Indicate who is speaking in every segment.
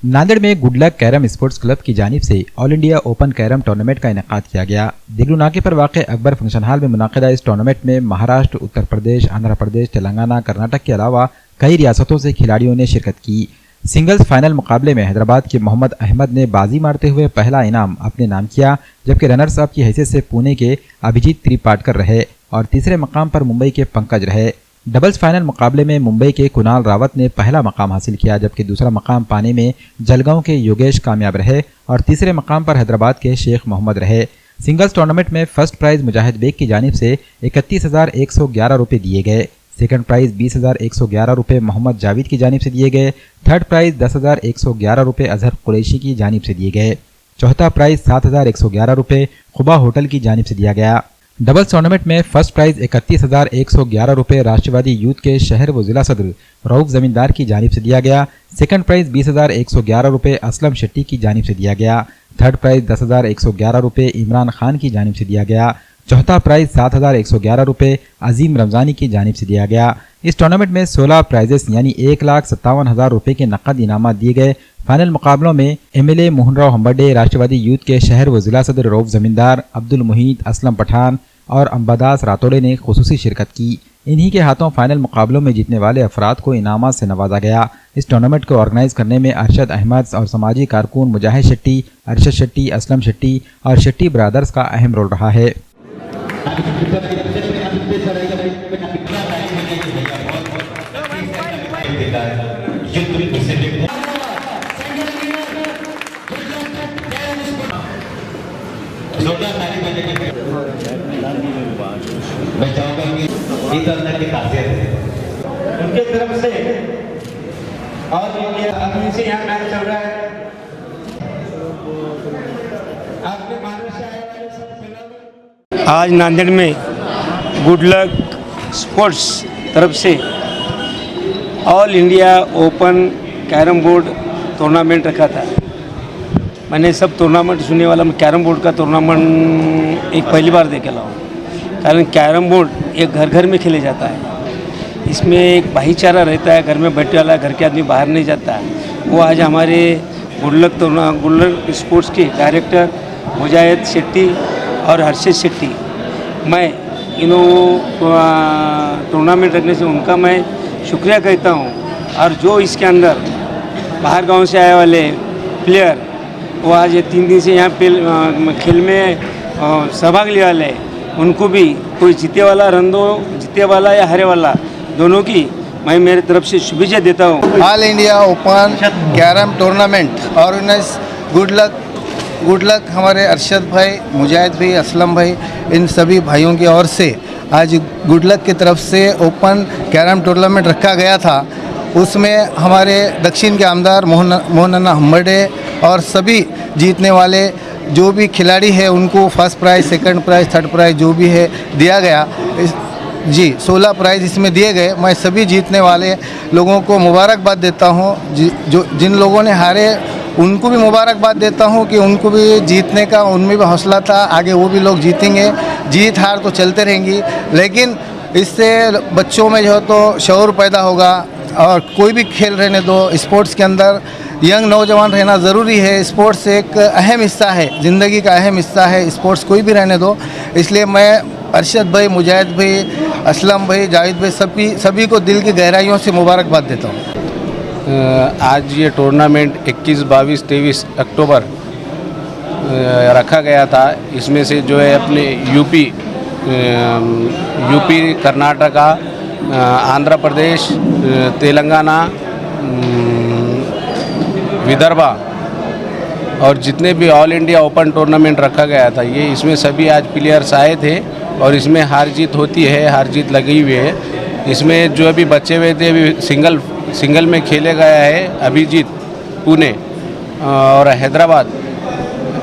Speaker 1: नांदेड़ में good luck carrom sports club की जानिब से all India open carrom tournament का इनेकाद किया गया। दिगलू नाके पर वाक़ अकबर फंक्शन हॉल में मुनाकिदा इस टूर्नामेंट में महाराष्ट्र, उत्तर प्रदेश, आंध्र प्रदेश, तेलंगाना, कर्नाटक के अलावा कई रियासतों से खिलाड़ियों ने शिरकत की। सिंगल्स फाइनल मुकाबले में हैदराबाद के मोहम्मद अहमद ने बाजी मारते हुए पहला इनाम अपने नाम किया, जबकि रनर्स अप की हैसियत से पुणे के अभिजीत त्रिपाटकर रहे और तीसरे मकाम पर मुंबई के पंकज रहे। डबल्स फाइनल मुकाबले में मुंबई के कुणाल रावत ने पहला मकाम हासिल किया, जबकि दूसरा मकाम पाने में जलगांव के योगेश कामयाब रहे और तीसरे मकाम पर हैदराबाद के शेख मोहम्मद रहे। सिंगल्स टूर्नामेंट में फर्स्ट प्राइज मुजाहिद बेग की जानिब से 31,111 रुपये दिए गए। सेकंड प्राइज 20,111 रुपये मोहम्मद जावेद की जानिब से दिए गए। थर्ड प्राइज 10,111 रुपये अजहर कुरैशी की जानिब से दिए गए। चौथा प्राइज 7,111 रुपये खुबा होटल की जानिब से दिया गया। डबल्स टूर्नामेंट में फर्स्ट प्राइज 31,111 रुपये राष्ट्रवादी यूथ के शहर व जिला सदर रऊफ जमींदार की जानिब से दिया गया। सेकंड प्राइज 20,111 रुपये असलम शेट्टी की जानिब से दिया गया। थर्ड प्राइज 10,111 रुपये इमरान खान की जानिब से दिया गया। चौथा प्राइज 7,111 रुपये अजीम रमजानी की जानिब से दिया गया। इस टूर्नामेंट में 16 प्राइजेस यानी 1,57,000 रुपये के नकद इनामात दिए गए। फाइनल मुकाबलों में MLA मोहनराव हम्बर्डे, राष्ट्रवादी यूथ के शहर व जिला सदर रऊफ जमींदार, अब्दुल मुहीत, असलम पठान और अंबादास रातोड़े ने खुसूसी शिरकत की। इन्हीं के हाथों फाइनल मुकाबलों में जीतने वाले अफराद को इनामात से नवाजा गया। इस टूर्नामेंट को ऑर्गेनाइज करने में अरशद अहमद और समाजी कारकुन मुजाहिद शेट्टी, अरशद शेट्टी, असलम शेट्टी और शेट्टी ब्रदर्स का अहम रोल रहा है।
Speaker 2: मैं चाहूंगा कि इस अंदर की खासियत है उनके तरफ से और अभी से यहाँ मैच चल रहा है। आपने मानव से आए
Speaker 3: आज नांदेड़ में गुड लक स्पोर्ट्स तरफ से all India open carrom board tournament रखा था। मैंने सब टूर्नामेंट सुनने वाला, मैं कैरम बोर्ड का टूर्नामेंट एक पहली बार देख रहा हूँ। कारण कैरम बोर्ड एक घर घर में खेले जाता है, इसमें एक भाईचारा रहता है, घर में बैठे वाला घर के आदमी बाहर नहीं जाता है। वो आज हमारे गुड लक स्पोर्ट्स के डायरेक्टर मुजाहिद शेट्टी और हर्षद शेट्टी, मैं इन्हों टूर्नामेंट रखने से उनका मैं शुक्रिया कहता हूँ। और जो इसके अंदर बाहर गांव से आए वाले प्लेयर वो आज 3 दिन से यहाँ पे खेल में सहभाग लिया वाले, उनको भी कोई जीते वाला रन दो, जीते वाला या हारे वाला दोनों की मैं मेरे तरफ से शुभेच्छा देता हूँ।
Speaker 4: All India open carrom tournament organize good luck हमारे अरशद भाई, मुजाहिद भाई, असलम भाई, इन सभी भाइयों की ओर से आज गुड लक की तरफ से ओपन कैरम टूर्नामेंट रखा गया था। उसमें हमारे दक्षिण के आमदार मोहनन्ना हम्बर्डे और सभी जीतने वाले जो भी खिलाड़ी है उनको first prize, second prize, third prize जो भी है दिया गया। जी 16 प्राइज़ इसमें दिए गए। मैं सभी जीतने वाले लोगों को मुबारकबाद देता हूं। जो जिन लोगों ने हारे उनको भी मुबारकबाद देता हूं कि उनको भी जीतने का उनमें भी हौसला था, आगे वो भी लोग जीतेंगे। जीत हार तो चलते रहेंगी, लेकिन इससे बच्चों में जो है तो शऊर पैदा होगा। और कोई भी खेल रहने दो, स्पोर्ट्स के अंदर यंग नौजवान रहना ज़रूरी है। स्पोर्ट्स एक अहम हिस्सा है, ज़िंदगी का अहम हिस्सा है। स्पोर्ट्स कोई भी रहने दो। इसलिए मैं अरशद भाई, मुजाहिद भाई, असलम भाई, जावेद भाई सभी को दिल की गहराइयों से मुबारकबाद देता हूँ।
Speaker 3: आज ये टूर्नामेंट 21, 22, 23 अक्टूबर रखा गया था। इसमें से जो है अपने यूपी, कर्नाटका, आंध्र प्रदेश, तेलंगाना, विदर्भा और जितने भी ऑल इंडिया ओपन टूर्नामेंट रखा गया था, ये इसमें सभी आज प्लेयर्स आए थे और इसमें हार जीत होती है, हार जीत लगी हुई है। इसमें जो अभी बचे हुए थे अभी सिंगल में खेले गया है अभिजीत पुणे और हैदराबाद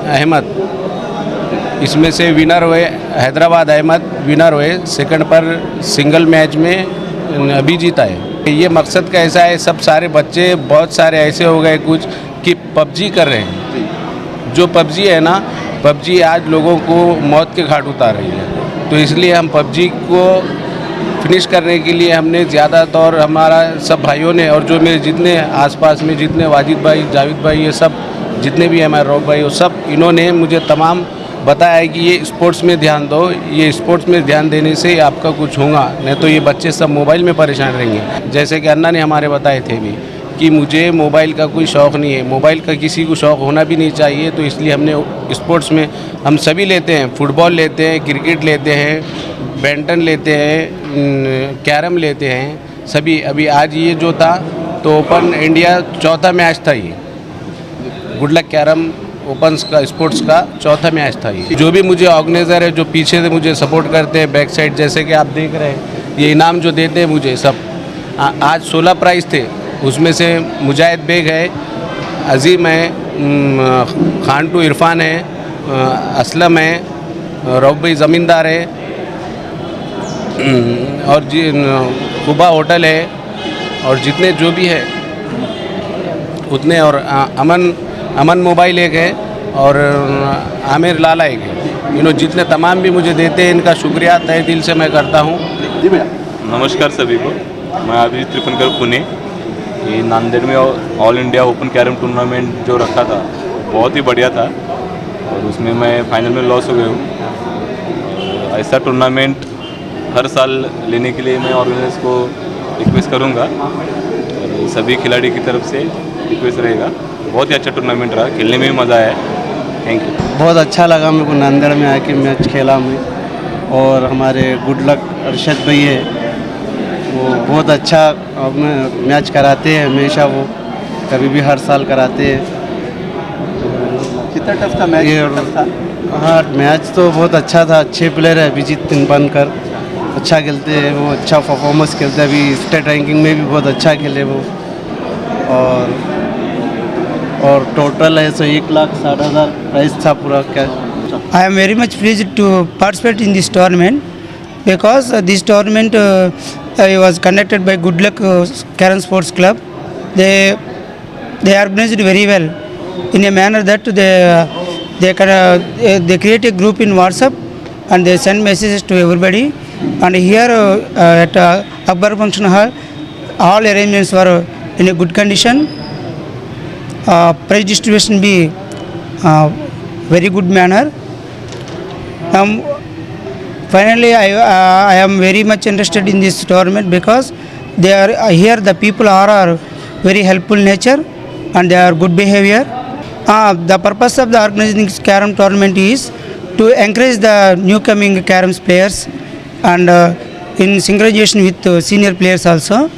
Speaker 3: अहमद, इसमें से विनर हुए हैदराबाद अहमद विनर हुए। सेकंड पर सिंगल मैच में अभिजीत आए। ये मकसद का ऐसा है, सब सारे बच्चे बहुत सारे ऐसे हो गए कुछ कि पबजी कर रहे हैं। जो पबजी है ना, पबजी आज लोगों को मौत के घाट उतार रही है। तो इसलिए हम पबजी को फिनिश करने के लिए हमने ज़्यादातर हमारा सब भाइयों ने और जो मेरे जितने आसपास में जितने वाजिद भाई जावेद भाई ये सब जितने भी हमारे रॉक भाई वो सब इन्होंने मुझे तमाम बताया है कि ये स्पोर्ट्स में ध्यान दो, ये स्पोर्ट्स में ध्यान देने से आपका कुछ होगा, नहीं तो ये बच्चे सब मोबाइल में परेशान रहेंगे। जैसे कि अन्ना ने हमारे बताए थे भी कि मुझे मोबाइल का कोई शौक़ नहीं है, मोबाइल का किसी को शौक़ होना भी नहीं चाहिए, तो इसलिए हमने स्पोर्ट्स में हम सभी लेते हैं, फुटबॉल लेते हैं, क्रिकेट लेते हैं, बैडमिंटन लेते हैं, कैरम लेते हैं सभी। अभी आज ये जो था तो ओपन इंडिया चौथा मैच था, ये गुड लक कैरम ओपन का स्पोर्ट्स का चौथा मैच था ये। जो भी मुझे ऑर्गेनाइज़र है जो पीछे से मुझे सपोर्ट करते हैं बैक साइड, जैसे कि आप देख रहे हैं ये इनाम जो देते हैं मुझे सब, आज 16 प्राइज़ थे, उसमें से मुजाहिद बेग है, अजीम है, खान टू इरफान है, असलम है, रौफ भाई ज़मींदार है, और जी कुबा होटल है, और जितने जो भी है उतने, और अमन मोबाइल एक है, और आमिर लाला एक है। जितने तमाम भी मुझे देते हैं इनका शुक्रिया तहे दिल से मैं करता हूँ।
Speaker 2: जी भैया।
Speaker 5: नमस्कार सभी को, मैं अभिजीत त्रिपनकर पुणे। ये नांदेड़ में all India open carrom tournament जो रखा था बहुत ही बढ़िया था, और उसमें मैं फाइनल में लॉस हो गया हूँ। ऐसा टूर्नामेंट हर साल लेने के लिए मैं ऑर्गेनाइजर्स को रिक्वेस्ट करूँगा, और सभी खिलाड़ी की तरफ से रिक्वेस्ट रहेगा। बहुत ही अच्छा टूर्नामेंट रहा, खेलने में भी मज़ा आया। Thank you.
Speaker 6: बहुत अच्छा लगा मेरे को नांदेड़ में आके मैच खेला मैं, और हमारे गुड लक अरशद भाई है, वो बहुत अच्छा मैच कराते हैं हमेशा, वो कभी भी हर साल कराते हैं।
Speaker 2: कितना टफ था मैच?
Speaker 6: हाँ मैच तो बहुत अच्छा था, अच्छे प्लेयर है अभिजीत तिनपनकर, अच्छा खेलते हैं वो, अच्छा परफॉर्मेंस खेलते हैं, अभी स्टेट रैंकिंग में भी बहुत अच्छा खेले वो, और टोटल है 1,60,000 प्राइस था पूरा। क्या
Speaker 7: I am very much pleased to participate in this tournament because this tournament was conducted by Good Luck Carom Sports Club. They organized very well in a manner that they create a group in WhatsApp and they send messages to everybody. And here at Akbar Function Hall, all arrangements were in a good condition. Prize distribution be very good manner. Finally, I am very much interested in this tournament because they are here. The people are very helpful nature and they are good behavior. The purpose of the organizing this carom tournament is to encourage the new coming carom players and in synchronization with senior players also.